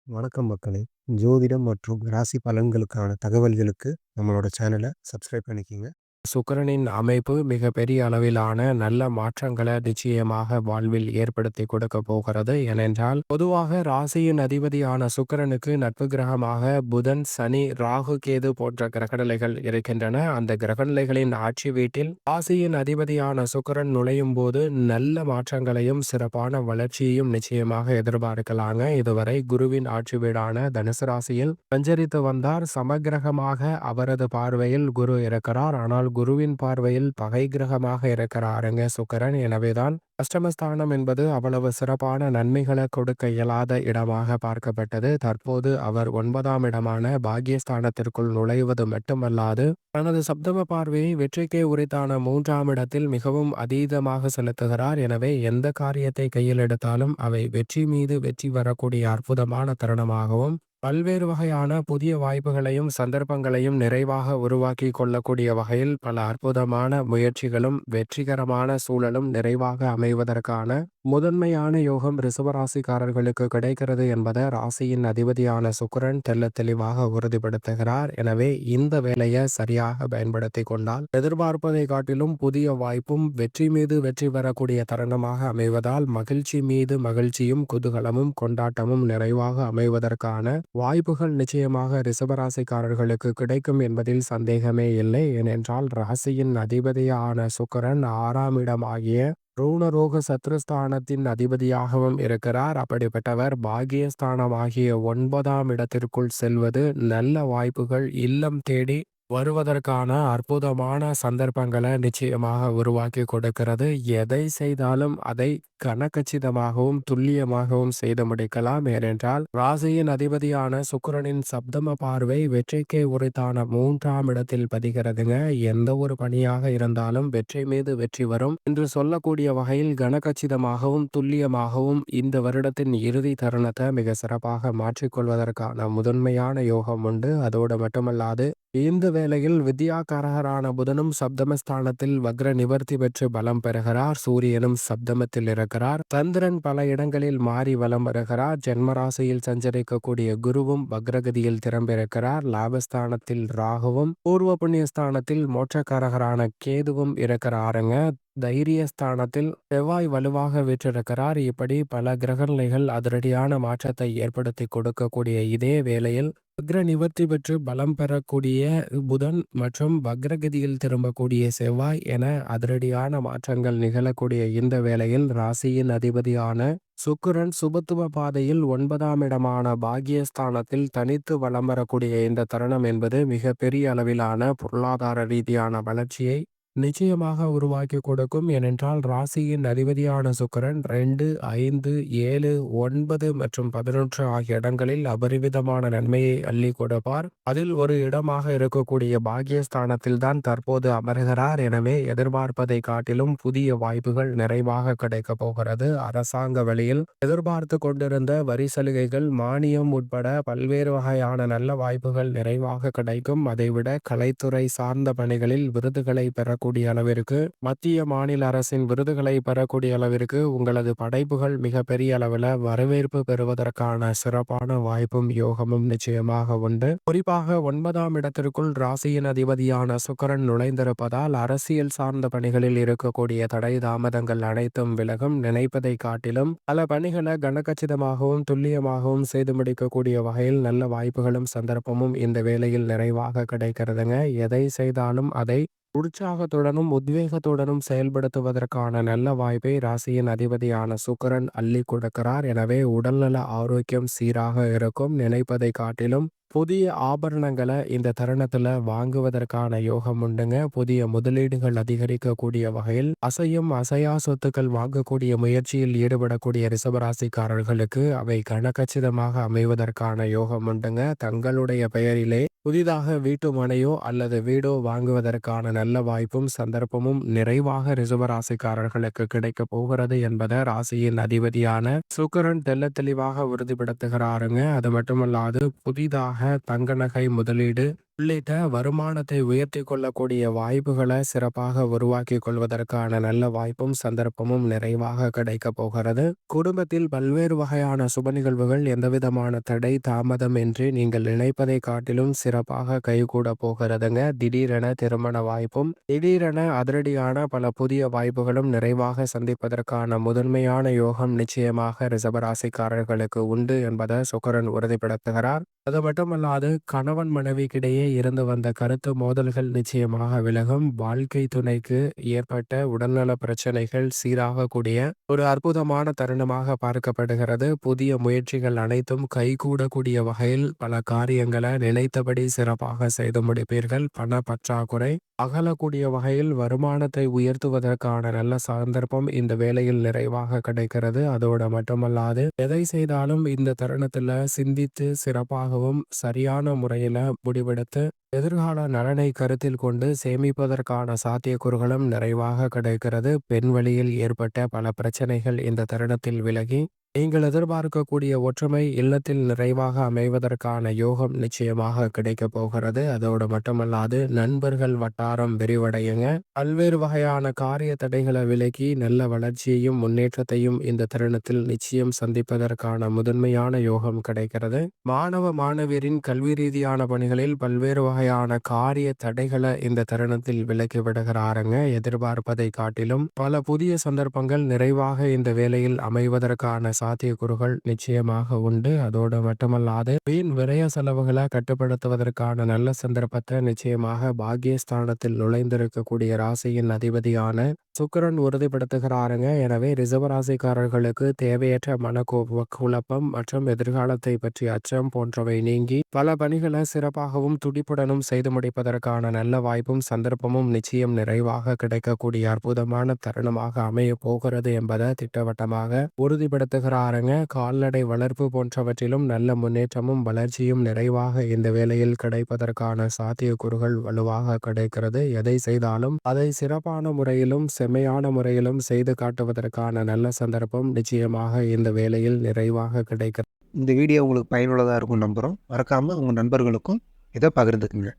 வணக்கம் மக்களே! ஜோதிடம் மற்றும் ராசி பலன்களுக்கான தகவல்களுக்கு நம்மளோட சேனல சப்ஸ்கிரைப் பண்ணிக்கங்க. சுக்கிரனின் அமைப்பு மிகப்பெரிய அளவிலான நல்ல மாற்றங்களை நிச்சயமாக வாழ்வில் ஏற்படுத்தி கொடுக்க போகிறது. ஏனென்றால் பொதுவாக ராசியின் அதிபதியான சுக்கிரனுக்கு நட்பு கிரகமாக புதன், சனி, ராகு, கேது போன்ற கிரகநிலைகள் இருக்கின்றன. அந்த கிரகநிலைகளின் ஆட்சி வீட்டில் ராசியின் அதிபதியான சுக்கிரன் நுழையும் போது நல்ல மாற்றங்களையும் சிறப்பான வளர்ச்சியையும் நிச்சயமாக எதிர்பார்க்கலாங்க. இதுவரை குருவின் ஆட்சி வீடான தனுசு ராசியில் சஞ்சரித்து வந்தார். சமகிரகமாக அவரது பார்வையில் குரு இருக்கிறார். ஆனால் குருவின் பார்வையில் பகை கிரகமாக இருக்கிறாருங்க சுக்கிரன். எனவேதான் அஷ்டமஸ்தானம் என்பது அவ்வளவு சிறப்பான நன்மைகளை கொடுக்க இயலாத இடமாக பார்க்கப்பட்டது. தற்போது அவர் 9ஆம் இடமான பாக்கியஸ்தானத்திற்குள் நுழைவது மட்டுமல்லாது தனது சப்தம பார்வையை வெற்றிக்கே உரித்தான 3ஆம் இடத்தில் மிகவும் அதீதமாக செலுத்துகிறார். எனவே எந்த காரியத்தை கையில் எடுத்தாலும் அவை வெற்றி மீது வெற்றி வரக்கூடிய அற்புதமான தருணமாகவும் பல்வேறு வகையான புதிய வாய்ப்புகளையும் சந்தர்ப்பங்களையும் நிறைவாக உருவாக்கி கொள்ளக்கூடிய வகையில் பல அற்புதமான முயற்சிகளும் வெற்றிகரமான சூழலும் நிறைவாக அமைவதற்கான முதன்மையான யோகம் ரிஷபராசிக்காரர்களுக்கு கிடைக்கிறது என்பதை ராசியின் அதிபதியான சுக்கிரன் தெள்ளத் தெளிவாக உறுதிப்படுத்துகிறார். எனவே இந்த வேலையை சரியாக பயன்படுத்தி கொண்டால் எதிர்பார்ப்பதை காட்டிலும் புதிய வாய்ப்பும் வெற்றி மீது வெற்றி பெறக்கூடிய தருணமாக அமைவதால் மகிழ்ச்சி மீது மகிழ்ச்சியும் குதூகலமும் கொண்டாட்டமும் நிறைவாக அமைவதற்கான வாய்ப்புகள் நிச்சயமாக ரிஷபராசிக்காரர்களுக்கு கிடைக்கும் என்பதில் சந்தேகமே இல்லை. ஏனென்றால் ராசியின் அதிபதியான சுக்கிரன் 6ஆம் இடம் ஆகிய ருணரோக சத்ருஸ்தானத்தின் அதிபதியாகவும் இருக்கிறார். அப்படிப்பட்டவர் பாகியஸ்தானம் ஆகிய 9ஆம் இடத்திற்குள் செல்வது நல்ல வாய்ப்புகள் இல்லம் தேடி வருவதற்கான அற்புதமான சந்தர்ப்பங்களை நிச்சயமாக உருவாக்கி கொடுக்கிறது. எதை செய்தாலும் அதை கனகச்சிதமாகவும் துல்லியமாகவும் செய்து முடிக்கலாம். ஏனென்றால் ராசியின் அதிபதியான சுக்கிரனின் சப்தம பார்வை வெற்றிக்கே உரித்தான 3ஆம் இடத்தில் பதிகிறதுங்க. எந்த ஒரு பணியாக இருந்தாலும் வெற்றி மீது வெற்றி வரும் என்று சொல்லக்கூடிய வகையில் கனகச்சிதமாகவும் துல்லியமாகவும் இந்த வருடத்தின் இறுதி தருணத்தை மிக சிறப்பாக மாற்றிக்கொள்வதற்கான முதன்மையான யோகம் உண்டு. அதோடு மட்டுமல்லாது இந்த வேளையில் வித்யாகாரகரான புதனும் சப்தமஸ்தானத்தில் வக்ர நிவர்த்தி பெற்று பலம் பெறுகிறார். சூரியனும் சப்தமத்தில் இருக்கிறார். சந்திரன் பல இடங்களில் மாறி வலம் வருகிறார். ஜென்மராசியில் சஞ்சரிக்கக்கூடிய குருவும் வக்ரகதியில் திறம்பிருக்கிறார். லாபஸ்தானத்தில் ராகுவும் பூர்வ புண்ணியஸ்தானத்தில் மோட்சக்காரகரான கேதுவும் இருக்கிறாருங்க. தைரியஸ்தானத்தில் செவ்வாய் வலுவாக வீற்றிருக்கிறார். இப்படி பல கிரகநிலைகள் அதிரடியான மாற்றத்தை ஏற்படுத்தி கொடுக்கக்கூடிய இதே வேளையில் வக்ர நிவர்த்தி பெற்று பலம் பெறக்கூடிய புதன் மற்றும் வக்ரகதியில் திரும்பக்கூடிய செவ்வாய் என அதிரடியான மாற்றங்கள் நிகழக்கூடிய இந்த வேளையில் ராசியின் அதிபதியான சுக்கிரன் சுபத்துவ பாதையில் 9ஆம் இடமான பாகியஸ்தானத்தில் தனித்து வலம் வரக்கூடிய இந்த தருணம் என்பது மிக பெரிய அளவிலான பொருளாதார ரீதியான வளர்ச்சியை நிச்சயமாக உருவாக்கி கொடுக்கும். ஏனென்றால் ராசியின் அதிபதியான சுக்கிரன் 2, 5, 7, 9 மற்றும் 11 ஆகிய இடங்களில் அபரிவிதமான நன்மையை அள்ளி கொடுப்பார். அதில் ஒரு இடமாக இருக்கக்கூடிய பாகியஸ்தானத்தில் தான் தற்போது அமர்கிறார். எனவே எதிர்பார்ப்பதை காட்டிலும் புதிய வாய்ப்புகள் நிறைவாக கிடைக்க போகிறது. அரசாங்க வழியில் எதிர்பார்த்து கொண்டிருந்த வரி சலுகைகள், மானியம் உட்பட பல்வேறு வகையான நல்ல வாய்ப்புகள் நிறைவாக கிடைக்கும். அதைவிட கலைத்துறை சார்ந்த பணிகளில் விருதுகளை பெறக்கூடிய அளவிற்கு மத்திய மாநில அரசின் விருதுகளை பெறக்கூடிய அளவிற்கு உங்களது படைப்புகள் மிக பெரிய அளவில் வரவேற்பு பெறுவதற்கான சிறப்பான வாய்ப்பும் யோகமும் நிச்சயமாக உண்டு. குறிப்பாக 9ஆம் இடத்திற்குள் ராசியின் அதிபதியான சுக்கிரன் நுழைந்திருப்பதால் அரசியல் சார்ந்த பணிகளில் இருக்கக்கூடிய தடை தாமதங்கள் அனைத்தும் விலகும். நினைப்பதை காட்டிலும் பல பணிகளை கனகச்சிதமாகவும் துல்லியமாகவும் செய்து முடிக்கக்கூடிய வகையில் நல்ல வாய்ப்புகளும் சந்தர்ப்பமும் இந்த வேளையில் நிறைவாக கிடைக்கிறதுங்க. எதை செய்தாலும் அதை உற்சாகத்துடனும் உத்வேகத்துடனும் செயல்படுத்துவதற்கான நல்ல வாய்ப்பை ராசியின் அதிபதியான சுக்கிரன் அள்ளி கொடுக்கிறார். எனவே உடல்நல ஆரோக்கியம் சீராக இருக்கும். நினைப்பதை காட்டிலும் புதிய ஆபரணங்களை இந்த தருணத்துல வாங்குவதற்கான யோகம் உண்டுங்க. புதிய முதலீடுகள் அதிகரிக்கக்கூடிய வகையில் அசையும் அசையா சொத்துக்கள் வாங்கக்கூடிய முயற்சியில் ஈடுபடக்கூடிய ரிஷபராசிக்காரர்களுக்கு அவை கனகச்சிதமாக அமைவதற்கான யோகம் உண்டுங்க. தங்களுடைய பெயரிலே புதிதாக வீட்டு மனையோ அல்லது வீடோ வாங்குவதற்கான நல்ல வாய்ப்பும் சந்தர்ப்பமும் நிறைவாக ரிஷபராசிக்காரர்களுக்கு கிடைக்க போகிறது என்பதை ராசியின் அதிபதியான சுக்கிரன் தெள்ளத் தெளிவாக உறுதிப்படுத்துகிறாருங்க. அது மட்டுமல்லாது புதிதாக தங்க நகை முதலீடு உள்ளிட்ட வருமானத்தை உயர்த்தி கொள்ளக்கூடிய வாய்ப்புகளை சிறப்பாக உருவாக்கி கொள்வதற்கான நல்ல வாய்ப்பும் சந்தர்ப்பமும் நிறைவாக கிடைக்க போகிறது. குடும்பத்தில் பல்வேறு வகையான சுப நிகழ்வுகள் எந்தவிதமான தடை தாமதம் இன்றி நீங்கள் நினைப்பதை காட்டிலும் சிறப்பாக கைகூட போகிறதுங்க. திடீரென திருமண வாய்ப்பும் திடீரென அதிரடியான பல புதிய வாய்ப்புகளும் நிறைவாக சந்திப்பதற்கான முதன்மையான யோகம் நிச்சயமாக ரிஷபராசிக்காரர்களுக்கு உண்டு என்பதை சுக்கிரன் உறுதிப்படுத்துகிறார். அது மட்டுமல்லாது கணவன் மனைவிக்கிடையே இருந்து வந்த கருத்து மோதல்கள் நிச்சயமாக விலகும். வாழ்க்கை துணைக்கு ஏற்பட்ட உடல்நல பிரச்சனைகள் சீராகக்கூடிய ஒரு அற்புதமான தருணமாக பார்க்கப்படுகிறது. புதிய முயற்சிகள் அனைத்தும் கைகூடக்கூடிய வகையில் பல காரியங்களை நினைத்தபடி சிறப்பாக செய்து முடிப்பீர்கள். பண பற்றாக்குறை அகலக்கூடிய வகையில் வருமானத்தை உயர்த்துவதற்கான நல்ல சந்தர்ப்பம் இந்த வேளையில் நிறைவாக கிடைக்கிறது. அதோடு மட்டுமல்லாது எதை செய்தாலும் இந்த தருணத்துல சிந்தித்து சிறப்பாகவும் சரியான முறையில முடிவெடுத்து எதிர்கால நலனை கருத்தில் கொண்டு சேமிப்பதற்கான சாத்தியக்கூறுகளும் நிறைவாக கிடைக்கிறது. பெண் வழியில் ஏற்பட்ட பல பிரச்சனைகள் இந்த தருணத்தில் விலகி நீங்கள் எதிர்பார்க்கக்கூடிய ஒற்றுமை இல்லத்தில் நிறைவாக அமைவதற்கான யோகம் நிச்சயமாக கிடைக்க போகிறது. அதோடு மட்டுமல்லாது நண்பர்கள் வட்டாரம் விரிவடையுங்க. பல்வேறு வகையான காரிய தடைகளை விலக்கி நல்ல வளர்ச்சியையும் முன்னேற்றத்தையும் இந்த தருணத்தில் நிச்சயம் சந்திப்பதற்கான முதன்மையான யோகம் கிடைக்கிறது. மாணவ மாணவியரின் கல்வி ரீதியான பணிகளில் பல்வேறு வகையான காரிய தடைகளை இந்த தருணத்தில் விலக்கி விடுகிறாருங்க. எதிர்பார்ப்பதை காட்டிலும் பல புதிய சந்தர்ப்பங்கள் நிறைவாக இந்த வேளையில் அமைவதற்கான சாத்தியக்கூறுகள் நிச்சயமாக உண்டு. அதோடு மட்டுமல்லாது வீண் விரய செலவுகளை கட்டுப்படுத்துவதற்கான நல்ல சந்தர்ப்பத்தை நிச்சயமாக பாக்கியஸ்தானத்தில் நுழைந்திருக்கக்கூடிய ராசியின் அதிபதியான சுக்கிரன் உறுதிப்படுத்துகிறாருங்க. எனவே ரிஷபராசிக்காரர்களுக்கு தேவையற்ற குழப்பம் மற்றும் எதிர்காலத்தை பற்றி அச்சம் போன்றவை நீங்கி பல பணிகளை சிறப்பாகவும் துடிப்புடனும் செய்து முடிப்பதற்கான நல்ல வாய்ப்பும் சந்தர்ப்பமும் நிச்சயம் நிறைவாக கிடைக்கக்கூடிய அற்புதமான தருணமாக அமைய போகிறது என்பதை திட்டவட்டமாக உறுதிப்படுத்துகிறாருங்க. கால்நடை வளர்ப்பு போன்றவற்றிலும் நல்ல முன்னேற்றமும் வளர்ச்சியும் நிறைவாக இந்த வேளையில் கிடைப்பதற்கான சாத்தியக்கூறுகள் வலுவாக கிடைக்கிறது. எதை செய்தாலும் அதை சிறப்பான முறையிலும் செம்மையான முறையிலும் செய்து காட்டுவதற்கான நல்ல சந்தர்ப்பம் நிச்சயமாக இந்த வேளையில் நிறைவாக கிடைக்கிறது. இந்த வீடியோ உங்களுக்கு பயனுள்ளதாக இருக்கும் நம்புகிறோம். மறக்காமல் உங்கள் நண்பர்களுக்கும் இதை பகிர்ந்துக்குங்க.